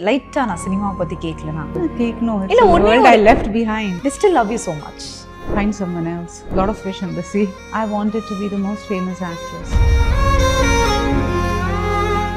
லைட்டா நான் சினிமாவை பத்தி கேட்கலனா கேட்கணும். இல்ல, It's a ஒண்ணே world ஒரு- I left behind. they still love you so much. Find someone else. Lot of fish in the sea. I wanted to be the most famous actress.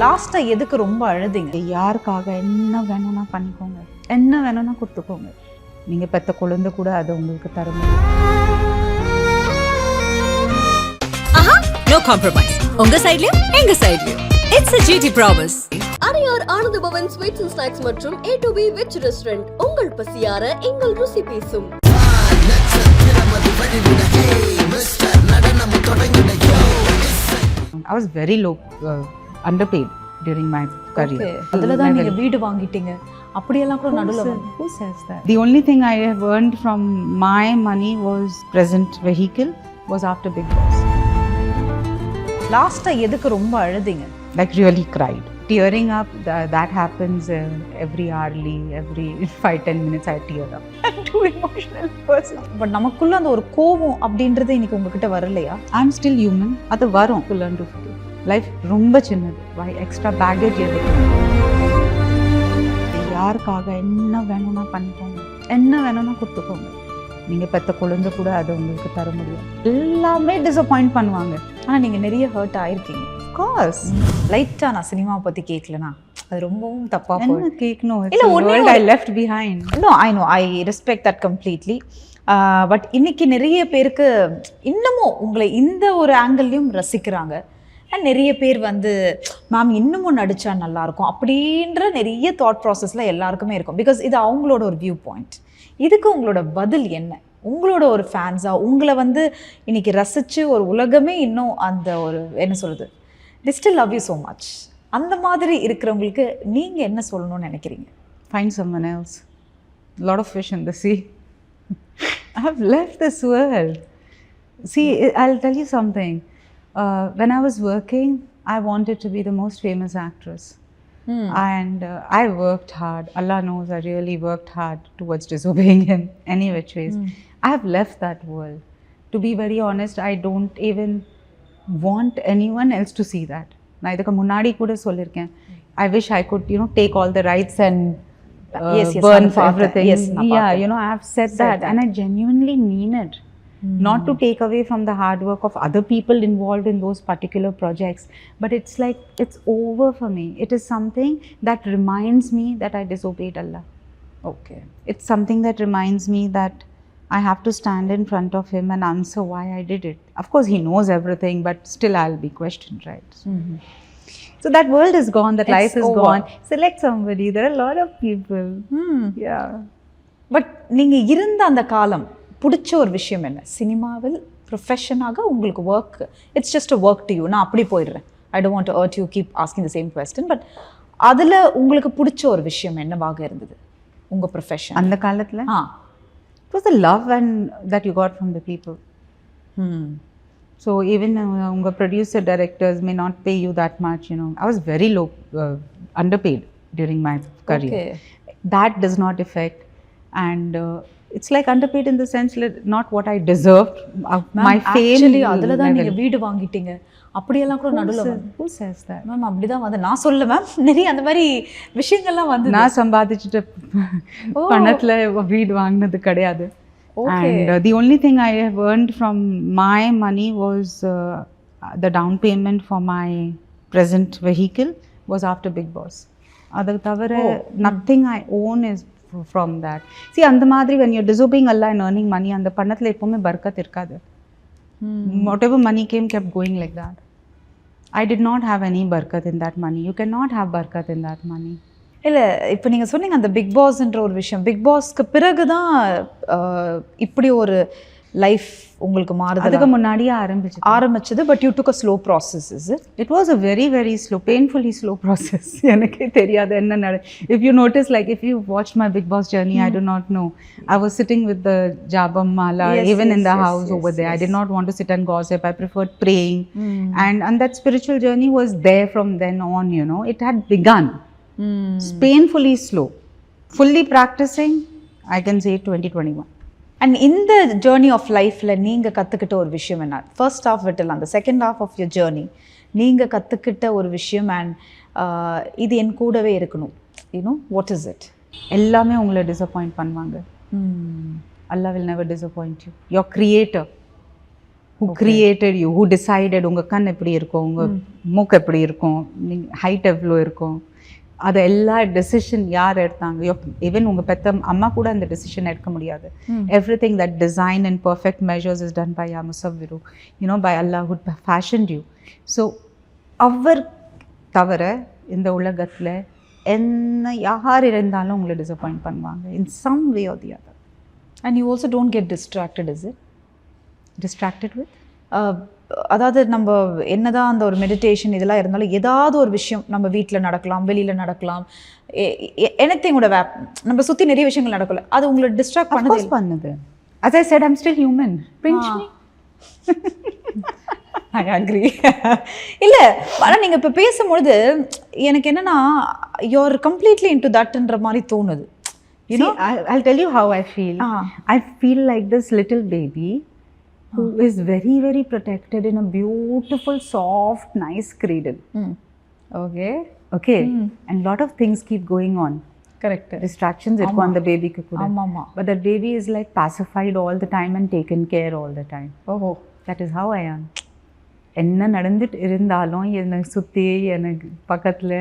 லாஸ்டா எதுக்கு ரொம்ப அழுதிங்க? யாருக்காக என்ன வேணும்னா பண்ணிக்கோங்க, என்ன வேணும்னா கொடுத்துக்கோங்க. நீங்க பெத்த குழந்தை கூட அதை உங்களுக்கு தர முடியும். No compromise. உங்க சைடுலயும் எங்க சைடுலயும். It's a GT promise. Adyar Ananda Pawan sweets and snacks மற்றும் A2B வெஜ் ரெஸ்டாரண்ட் உங்கள் பசியார எங்கள் ருசி பேசும். I was very low, underpaid during my career. அதுல தான் நீங்க வீடு வாங்கிட்டீங்க. அப்படியெல்லாம் கூட நடுவுல வந்து- Who says that? The only thing I have earned from my money was present vehicle was after Big Boss. லாஸ்டா எதுக்கு ரொம்ப அழுதிங்க? Like really cried. Tearing up, that happens every hourly, every 5-10 minutes I tear up. I'm too emotional person. But நமக்குள்ள அந்த ஒரு கோவம் அப்படின்றது இன்னைக்கு உங்ககிட்ட வரலையா? I'm still human. அது வரும். To learn to forgive. Life ரொம்ப சின்னது. Why extra baggage எதுக்கு? யாருக்காக என்ன வேணும்னா பண்ணிக்கோங்க, என்ன வேணும்னா கொடுத்துக்கோங்க. நீங்க பெத்த குழந்தை கூட அதை உங்களுக்கு தர முடியும். எல்லாமே டிசப்பாயிண்ட் பண்ணுவாங்க. ஆனா நீங்க நிறைய ஹர்ட் ஆயிருக்கீங்க. Of course. லைட்டா நான் சினிமாவை பத்தி கேட்கலனா அது ரொம்பவும் தப்பா என்ன போயிடும். கேட்கணும்? It's இல்ல, a ஒண்ணே world I ஒரு- left behind. No, I know. I respect that completely. But இன்னைக்கு நிறைய பேருக்கு இன்னமும் உங்களை இந்த ஒரு ஆங்கிள்லையும் ரசிக்கிறாங்க. And நிறைய பேர் வந்து மேம் இன்னமும் நடிச்சா நல்லா இருக்கும் அப்படின்ற நிறைய தாட் ப்ராசஸ்ல எல்லாருக்குமே இருக்கும். பிகாஸ் இது அவங்களோட ஒரு வியூ பாயிண்ட். இதுக்கு உங்களோட பதில் என்ன? உங்களோட ஒரு ஃபேன்ஸா உங்களை வந்து இன்னைக்கு ரசிச்சு ஒரு உலகமே இன்னும் அந்த ஒரு என்ன சொல்றது, they still love you so much. அந்த மாதிரி இருக்கிறவங்களுக்கு நீங்க என்ன சொல்லணும்னு நினைக்கிறீங்க? Find someone else. A lot of fish in the sea. I have left this world. See, I'll tell you something. When I was working, I wanted to be the most famous actress. And I worked hard. Allah knows I really worked hard towards disobeying him any which ways. I have left that world. To be very honest, I don't even want anyone else to see that. நான் இதுக்கு முன்னாடி கூட சொல்லிருக்கேன். I wish I could, take all the rights and Yes, burn நான் பார்த்தேன். everything. Yes, நான் Yeah, பார்த்தேன். I have said that and I genuinely mean it. Not to take away from the hard work of other people involved in those particular projects, but it's like it's over for me. It is something that reminds me that I disobeyed Allah. Okay. It's something that reminds me that I have to stand in front of him and answer why I did it. Of course, he knows everything, but still I'll be questioned, right? So that world is gone, that It's life is over. gone. Select somebody. There are a lot of people. Yeah. But நீங்க இருந்த அந்த காலம் பிடிச்ச ஒரு விஷயம் என்ன? சினிமாவில் ப்ரொஃபஷனாக உங்களுக்கு work, it's just a work to you. நான் அப்படி போயிடுறேன். I don't want to hurt you, keep asking the same question. But அதில் உங்களுக்கு பிடிச்ச ஒரு விஷயம் என்னவாக இருந்தது உங்க ப்ரொஃபஷன்? அந்த காலத்துல it was the love and that you got from the people. So even unga producer directors may not pay you that much. I was very low, underpaid during my career. Okay. That does not affect, and it's like underpaid in the sense that not what I deserved. My fame actually அதில் தான் level. நீங்கள் வீடு வாங்கிட்டீங்க. அப்படியெல்லாம் கூட நடுவில் Who says that? Ma'am அப்படிதான் வந்து நான் சொல்ல மேம் நிறைய அந்த மாதிரி விஷயங்கள்லாம் வந்து நான் சம்பாதிச்சுட்டு பணத்துல வீடு வாங்கினது கிடையாது. And the only thing I have earned from my money was the down payment for my present vehicle was after Big Boss. அது தவிர nothing I own is from that. See, அந்த மாதிரி when you're disobeying Allah and earning money, அந்த பணத்துல எப்பவுமே பர்க்கத் இருக்காது. Whatever money came kept going like that. I did not have any barakat in that money. You cannot have barakat in that money. இல்லை, இப்போ நீங்கள் சொன்னீங்க அந்த பிக் பாஸ்ன்ற ஒரு விஷயம். பிக் பாஸ்க்கு பிறகு தான் இப்படி ஒரு லைஃப் உங்களுக்கு மாறுது அதுக்கு முன்னாடியே ஆரம்பிச்சது. But you took a slow process. Is it? It was a very, very slow, painfully slow process. எனக்கே தெரியாது என்ன. If you notice, like if you watched my Big Boss journey, I do not know. I was sitting with the Jabam Mala, even in the house over there. I did not want to sit and gossip. I preferred praying. And that spiritual journey was there from then on, It had begun. Painfully slow. Fully practicing, I can say 2021. And இந்த journey of லைஃப்பில் நீங்கள் கற்றுக்கிட்ட ஒரு விஷயம் என்ன? First half விட்டலாம், அந்த second half of your journey நீங்கள் கற்றுக்கிட்ட ஒரு விஷயம். அண்ட் இது என் கூடவே இருக்கணும், யூனோ வாட் இஸ் இட்? எல்லாமே உங்களை டிசப்பாயிண்ட் பண்ணுவாங்க. Allah will never disappoint you. Your creator who created you, who decided உங்கள் கண் எப்படி இருக்கும், உங்கள் மூக்கு எப்படி இருக்கும், ஹைட் எவ்வளோ இருக்கும், அது எல்லா டெசிஷன் யார் எடுத்தாங்க? ஈவன் உங்கள் பெத்த அம்மா கூட அந்த டெசிஷன் எடுக்க முடியாது. Everything that design and perfect measures is done by Ya Musawwiru, by Allah who fashioned you. So அவர் தவிர இந்த உலகத்தில் என்ன யார் இருந்தாலும் உங்களை டிசப்பாயிண்ட் பண்ணுவாங்க in some way or the other. And you also don't get distracted, is it? Distracted with? அதாவது நம்ம என்னதான் அந்த ஒரு மெடிடேஷன் இதெல்லாம் இருந்தாலும் ஏதாவது ஒரு விஷயம் நம்ம வீட்டில் நடக்கலாம், வெளியில் நடக்கலாம், anything கூட நம்ம சுற்றி நிறைய விஷயங்கள் நடக்கல, அது உங்களை டிஸ்ட்ராக்ட் பண்ணுது. As I said, I'm still human. Pinch me. I agree. இல்லை, ஆனால் நீங்கள் இப்போ பேசும்பொழுது எனக்கு என்னென்னா you're completely into thatன்ற மாதிரி தோணுது. I'll tell you how I feel. I feel like this little baby who is very, very protected in a beautiful, soft, nice cradle. Okay. And lot of things keep going on. Correct. Distractions irukku on the baby ku kuda. Amma. But that baby is like pacified all the time and taken care all the time. Oh. That is how I am. என்ன நடந்துட்டு இருந்தாலும் என்னை சுற்றி எனக்கு பக்கத்தில்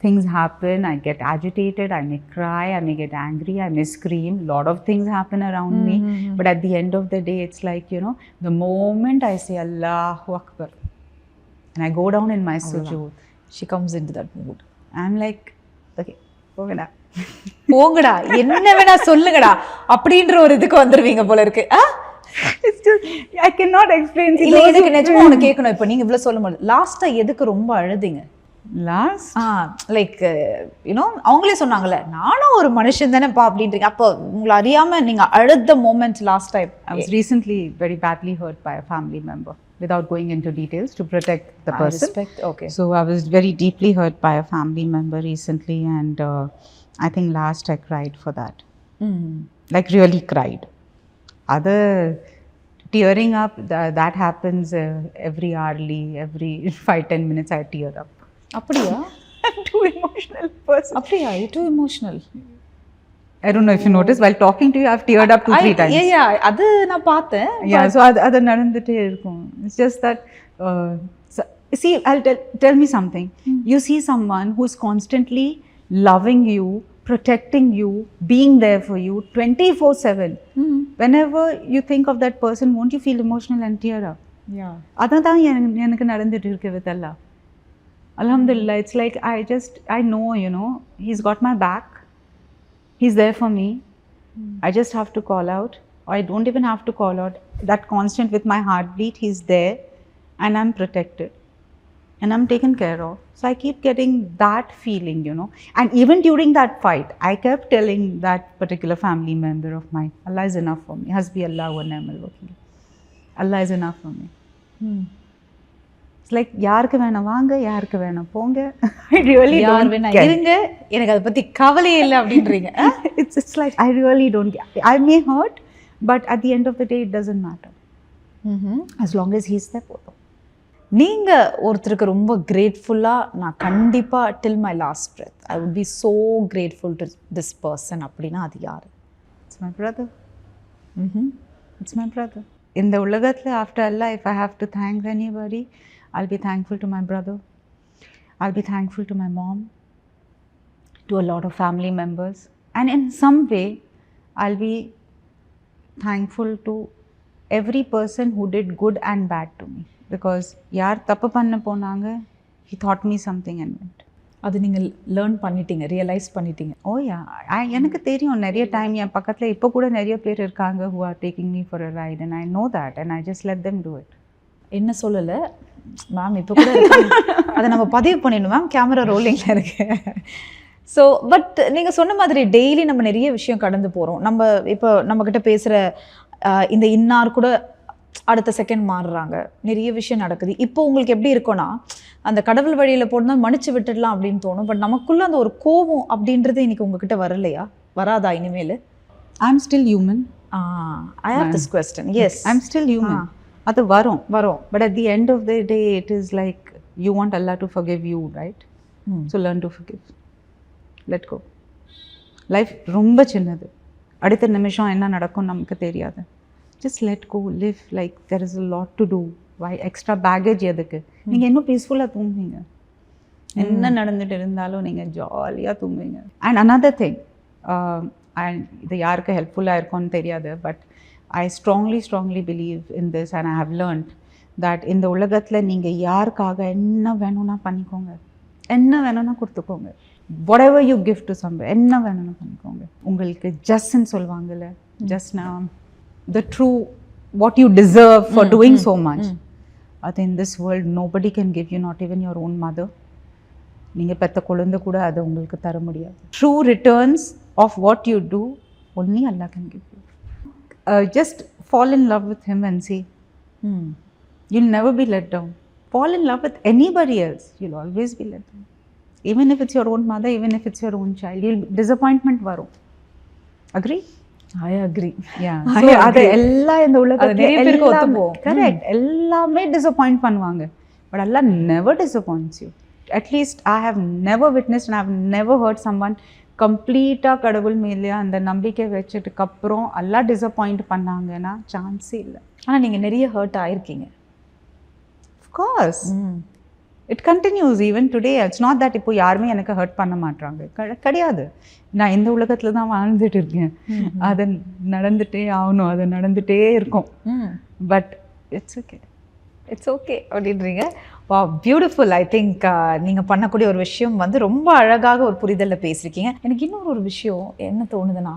things happen, I get agitated, I may cry, I may get angry, I may scream, lot of things happen around me, but at the end of the day it's like, the moment I say Allahu Akbar and I go down in my sujood, she comes into that mood. I'm like, okay, போங்கடா என்ன வேணா சொல்லுங்கடா அப்படின்ற ஒரு இதுக்கு வந்துருவீங்க போல இருக்கு. It's just I cannot explain. இல்ல இதுக்கு நிஜமா ஒன்று கேட்கணும். இப்போ நீங்க இவ்வளவு சொல்லும்போது லாஸ்டா எதுக்கு ரொம்ப அழுதிங்க? Last? லைக் அவங்களே சொன்னாங்கல்ல, நானும் ஒரு மனுஷன் தானேப்பா அப்படின்றீங்க. அப்போ உங்களை அறியாம நீங்க அழுத moment last time? I was recently very badly hurt by a family member, without going into details to protect the person. Respect. Okay. So I was very deeply hurt by a family member recently, and I think last I cried for that. Like really cried. Other tearing up, that happens every hourly, every 5-10 minutes I tear up. அப்படியா? I'm too emotional person. அப்படியா? You too emotional. I don't know if you noticed, while talking to you I've teared up 2-3 times. Yeah, அது நான் பார்த்தேன். Yeah, so அது நடந்துட்டே இருக்கும். It's just that see, I'll tell me something. You see someone who's constantly loving you, protecting you, being there for you 24/7. Whenever you think of that person, won't you feel emotional and tear up? Yeah. அதான் எனக்கு நடந்துட்டு இருக்கு with Allah. Alhamdulillah, it's like I know, he's got my back. He's there for me. I just have to call out, or I don't even have to call out. That constant with my heartbeat, he's there and I'm protected and I'm taken care of. So I keep getting that feeling, And even during that fight, I kept telling that particular family member of mine, Allah is enough for me. Hasbi Allah wa ni'mal wakeel. Allah is enough for me. It's like யாருக்கு வேணாம் வாங்க, யாருக்கு வேணாம் போங்க. I really don't care. இருங்க, எனக்கு அதை பத்தி கவலையே இல்லை அப்படின்றீங்க. It's like I really don't care. I may hurt, but at the end of the day it doesn't matter. As long as he's there போதும். நீங்க ஒருத்தருக்கு ரொம்ப கிரேட்ஃபுல்லா, நான் கண்டிப்பா till my last breath I would be so grateful to this person அப்படின்னா அது யாரு? It's my brother. It's my brother. இந்த உலகத்துல after Allah, if I have to thank anybody, I'll be thankful to my brother. I'll be thankful to my mom, to a lot of family members, and in some way I'll be thankful to every person who did good and bad to me, because யார் தப்பு பண்ண போனாங்க, he taught me something and went. அது நீங்கள் learn பண்ணிட்டீங்க, realise பண்ணிட்டீங்க? ஓ யா, எனக்கு தெரியும் நிறைய டைம் என் பக்கத்தில் இப்போ கூட நிறைய பேர் இருக்காங்க who are taking me for a ride, and I know that and I just let them do it. என்ன சொல்லலை மேம், இப்போ கூட அதை நம்ம பதிவு பண்ணிடணும் மேம், கேமரா ரோலிங்கில் இருக்கு. ஸோ பட் நீங்கள் சொன்ன மாதிரி டெய்லி நம்ம நிறைய விஷயம் கடந்து போகிறோம். நம்ம இப்போ நம்மக்கிட்ட பேசுகிற இந்த இன்னார் கூட அடுத்த செகண்ட் மாறுறாங்க, நிறைய விஷயம் நடக்குது. இப்போ உங்களுக்கு எப்படி இருக்கும்னா, அந்த கடவுள் வழியில் போனால் மன்னிச்சு விட்டுடலாம் அப்படின்னு தோணும். பட் நமக்குள்ளே அந்த ஒரு கோபம் அப்படின்றது இன்னைக்கு உங்ககிட்ட வரலையா, வராதா இனிமேல்? I'm still human. I have this question. Yes, I'm still human. அது வரும். But at the end of the day, it is like you want Allah to forgive you, right? So learn to forgive. let go. Life ரொம்ப சின்னது, அடுத்த நிமிஷம் என்ன நடக்கும் நமக்கு தெரியாது. Just let go, live like there is a lot to do. Why extra baggage எதுக்கு? நீங்கள் இன்னும் பீஸ்ஃபுல்லாக தூங்குவீங்க. என்ன நடந்துட்டு இருந்தாலும் நீங்கள் ஜாலியாக தூங்குவீங்க. அண்ட் another thing, இது யாருக்கு ஹெல்ப்ஃபுல்லாக இருக்கும்னு தெரியாது, but I strongly believe in this and I have learned that இந்த உலகத்தில் நீங்கள் யாருக்காக என்ன வேணும்னா பண்ணிக்கோங்க, என்ன வேணும்னா கொடுத்துக்கோங்க. whatever you give to somebody, என்ன வேணும்னு பண்ணிக்கோங்க. உங்களுக்கு justன்னு சொல்லுவாங்கல்ல, justனா the true what you deserve for doing so much. அது in this world nobody can give you, not even your own mother. நீங்கள் பெற்ற குழந்தை கூட அதை உங்களுக்கு தர முடியாது. True returns of what you do only Allah can give you. Just fall in love with him and see. You'll never be let down. Fall in love with anybody else, you'll always be let down. Even if it's your own mother, even if it's your own child, disappointment varum. Agree? I agree. Yeah. I So agree. அது எல்லாம் இந்த உலகத்துல நிறைய பேருக்கு ஒத்து போகும். Correct. எல்லாமே disappoint பண்ணுவாங்க. But Allah never disappoints you. At least I have never witnessed and I have never heard someone கம்ப்ளீட்டாக கடவுள் மேலே அந்த நம்பிக்கை வச்சதுக்கு அப்புறம் எல்லாம் டிசப்பாயிண்ட் பண்ணாங்கன்னா சான்ஸே இல்லை. ஆனால் நீங்கள் நிறைய ஹர்ட் ஆயிருக்கீங்க. Of course it continues even today. It's not that இப்போ யாருமே எனக்கு ஹர்ட் பண்ண மாட்டாங்க, கிடையாது. நான் இந்த உலகத்தில் தான் வாழ்ந்துட்டு இருக்கேன். அது நடந்துகிட்டே ஆகணும், அது நடந்துகிட்டே இருக்கும். But it's okay, it's okay அப்படின்றீங்க. வா, பியூட்டிஃபுல். ஐ திங்க் நீங்கள் பண்ணக்கூடிய ஒரு விஷயம் வந்து ரொம்ப அழகாக ஒரு புரிதலில் பேசியிருக்கீங்க. எனக்கு இன்னொரு ஒரு விஷயம் என்ன தோணுதுன்னா,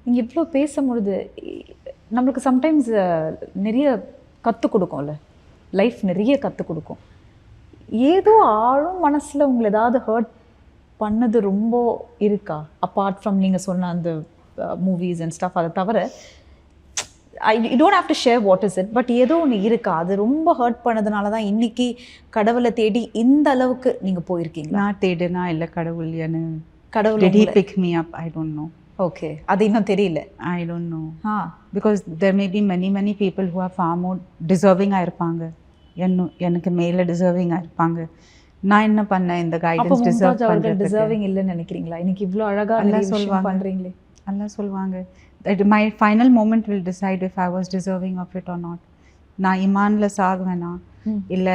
நீங்கள் இவ்வளோ பேசும்பொழுது நம்மளுக்கு சம்டைம்ஸ் நிறைய கற்றுக் கொடுக்கும்ல, லைஃப் நிறைய கற்றுக் கொடுக்கும். ஏதோ ஆழும் மனசில் உங்களை ஏதாவது ஹர்ட் பண்ணது ரொம்ப இருக்கா? அப்பார்ட் ஃப்ரம் நீங்கள் சொன்ன அந்த மூவிஸ் அண்ட் ஸ்டஃப், அதை தவிர you don't have to share what is it, but ஏதோ ஒன்று இருக்கா, அது ரொம்ப ஹர்ட் பண்ணதுனால தான் இன்னைக்கு கடவுளை தேடி இந்த அளவுக்கு நீங்கள் போயிருக்கீங்களா? நான் தேடுனா இல்லை கடவுள் என்ன கடவுள் did he pick me up? I don't know. Okay, அது இன்னும் தெரியல. I don't know. Because there may be many people who are far more deserving இருப்பாங்க, எனக்கு மேலே டிசர்விங் இருப்பாங்க. நான் என்ன பண்ணேன் இந்த கைடன்ஸ் டிசர்வ் பண்றதுக்கு? டிசர்விங் இல்லைன்னு நினைக்கிறீங்களா? இன்னைக்கு இவ்வளோ அழகாக நிறைய விஷயம் பண்ணுறீங்களே. அல்லாஹ் சொல்வாங்க that my final moment will decide if I was deserving of it or not. நான் இமான்ல சாகுவேனா இல்லை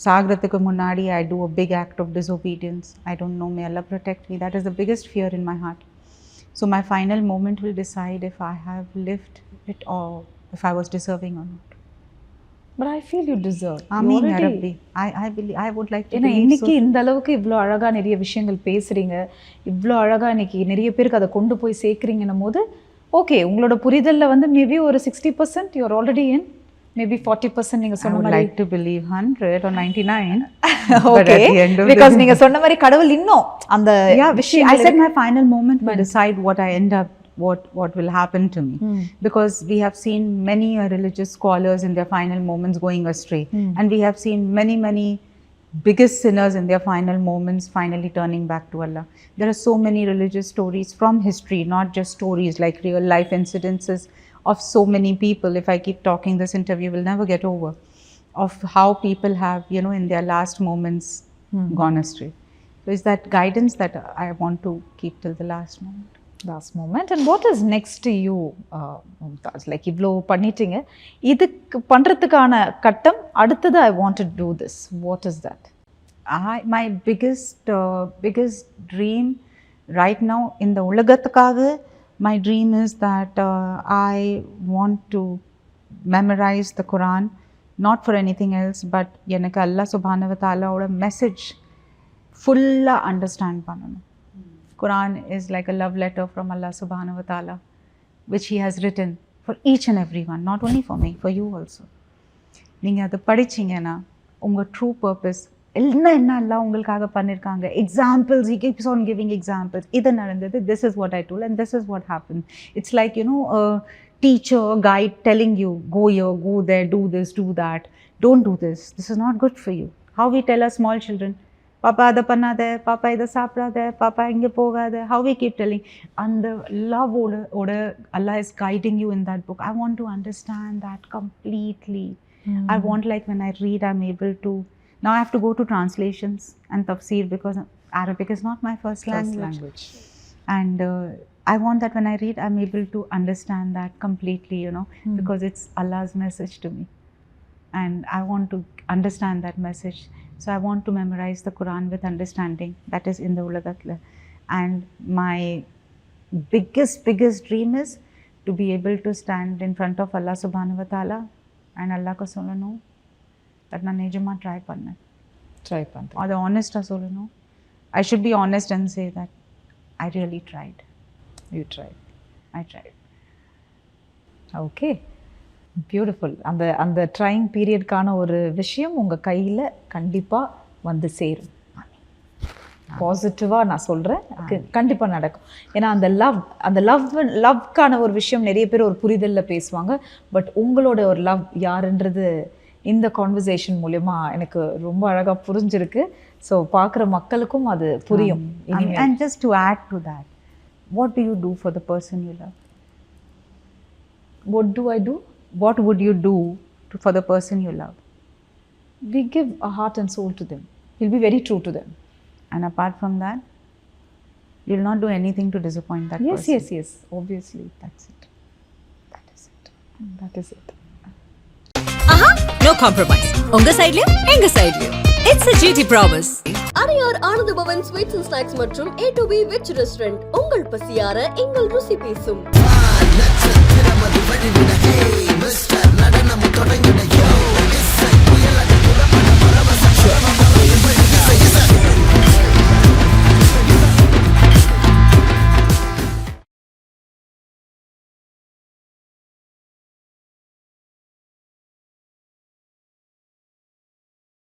சாகிறதுக்கு முன்னாடி I do a big act of disobedience. I don't know, may Allah protect me. That is the biggest fear in my heart. So my final moment will decide if I have lived it or if I was deserving or not. But I feel you deserve. Ameen ya Rabbi. I believe, I would like to ஏன்னா believe இன்னைக்கு so. இந்த அளவுக்கு இவ்வளோ அழகாக நிறைய விஷயங்கள் பேசுகிறீங்க, இவ்வளோ அழகாக இன்னைக்கு நிறைய பேருக்கு அதை கொண்டு போய் சேர்க்குறீங்கன்னும் போது, ஓகே, உங்களோட புரிதலில் வந்து மேபி ஒரு 60% யூஆர் ஆல்ரெடி இன், மேபி 40% நீங்கள் சொன்ன மாதிரி. I would like to believe 100 or 99. Okay, because நீங்கள் சொன்ன மாதிரி கடவுள் இன்னும் அந்த விஷயம். I said my final moment will decide what I end up, what will happen to me. Because we have seen many religious scholars in their final moments going astray. And we have seen many biggest sinners in their final moments finally turning back to Allah. There are so many religious stories from history, not just stories like real life incidences of so many people. If I keep talking, this interview will never get over, of how people have, in their last moments gone astray. So it's that guidance that I want to keep till the last moment. And what is next to you, Mumtaz? Like இவ்வளோ பண்ணிட்டீங்க, இதுக்கு பண்ணுறதுக்கான கட்டம் அடுத்தது I want to do this. What is that? My biggest dream right now in the உலகத்துக்காக, my dream is that I want to memorize the Quran, not for anything else, but எனக்கு அல்லாஹ் சுப்ஹானஹு வ தஆலாவோட மெசேஜ் ஃபுல்லாக understand பண்ணணும். Quran is like a love letter from Allah subhanahu wa ta'ala, which he has written for each and everyone, not only for me, for you also. நீங்கள் அதை படிச்சிங்கன்னா உங்கள் true purpose என்ன எல்லாம் உங்களுக்காக பண்ணியிருக்காங்க. Examples, he keeps on giving examples. இது நடந்தது, this is what I told and this is what happened. It's like, a teacher, guide telling you, go here, go there, do this, do that. Don't do this. This is not good for you. How we tell our small children, பாப்பா அதை பண்ணாத, பாப்பா இதை சாப்பிடாத, பாப்பா இங்கே போகாத. How we keep telling. And the love oda Allah is guiding you in that book. I want to understand that completely. I want, like when I read, I'm able to. Now I have to go to translations and tafsir because Arabic is not my first First language. language. And I want that when I read, I'm able to understand that completely, you know, because it's Allah's message to me. And I want to understand that message. So I want to memorize the Quran with understanding. That is in the Uladatla. And my biggest dream is to be able to stand in front of Allah subhanahu wa ta'ala and Allah ko solano that na nijama try panna. Try பண்ணுறேன். Or the honest solano. I should be honest and say that I really tried. You try. I tried. Okay, beautiful. அந்த அந்த trying பீரியட்கான ஒரு விஷயம் உங்கள் கையில் கண்டிப்பாக வந்து சேரும். பாசிட்டிவாக நான் சொல்கிறேன், கண்டிப்பாக நடக்கும். ஏன்னா அந்த லவ்க்கான ஒரு விஷயம் நிறைய பேர் ஒரு புரிதலில் பேசுவாங்க. பட் உங்களோட ஒரு லவ் யாருன்றது இந்த கான்வர்சேஷன் மூலயமா எனக்கு ரொம்ப அழகாக புரிஞ்சிருக்கு. ஸோ பார்க்குற மக்களுக்கும் அது புரியும். And just to add to that, what do you do for the person you love? What do I do? What would you do for the person you love? We give our heart and soul to them. We'll be very true to them. And apart from that, you'll not do anything to disappoint that Yes, person. yes. Obviously, that's it. That is it. Aha, no compromise. உங்க சைடுலயும் எங்க சைடுலயும். It's a GT promise. Adyar Ananda Pawan sweets and snacks மற்றும் A2B veg restaurant உங்கள் பசியார எங்கள் ருசி பேசும்.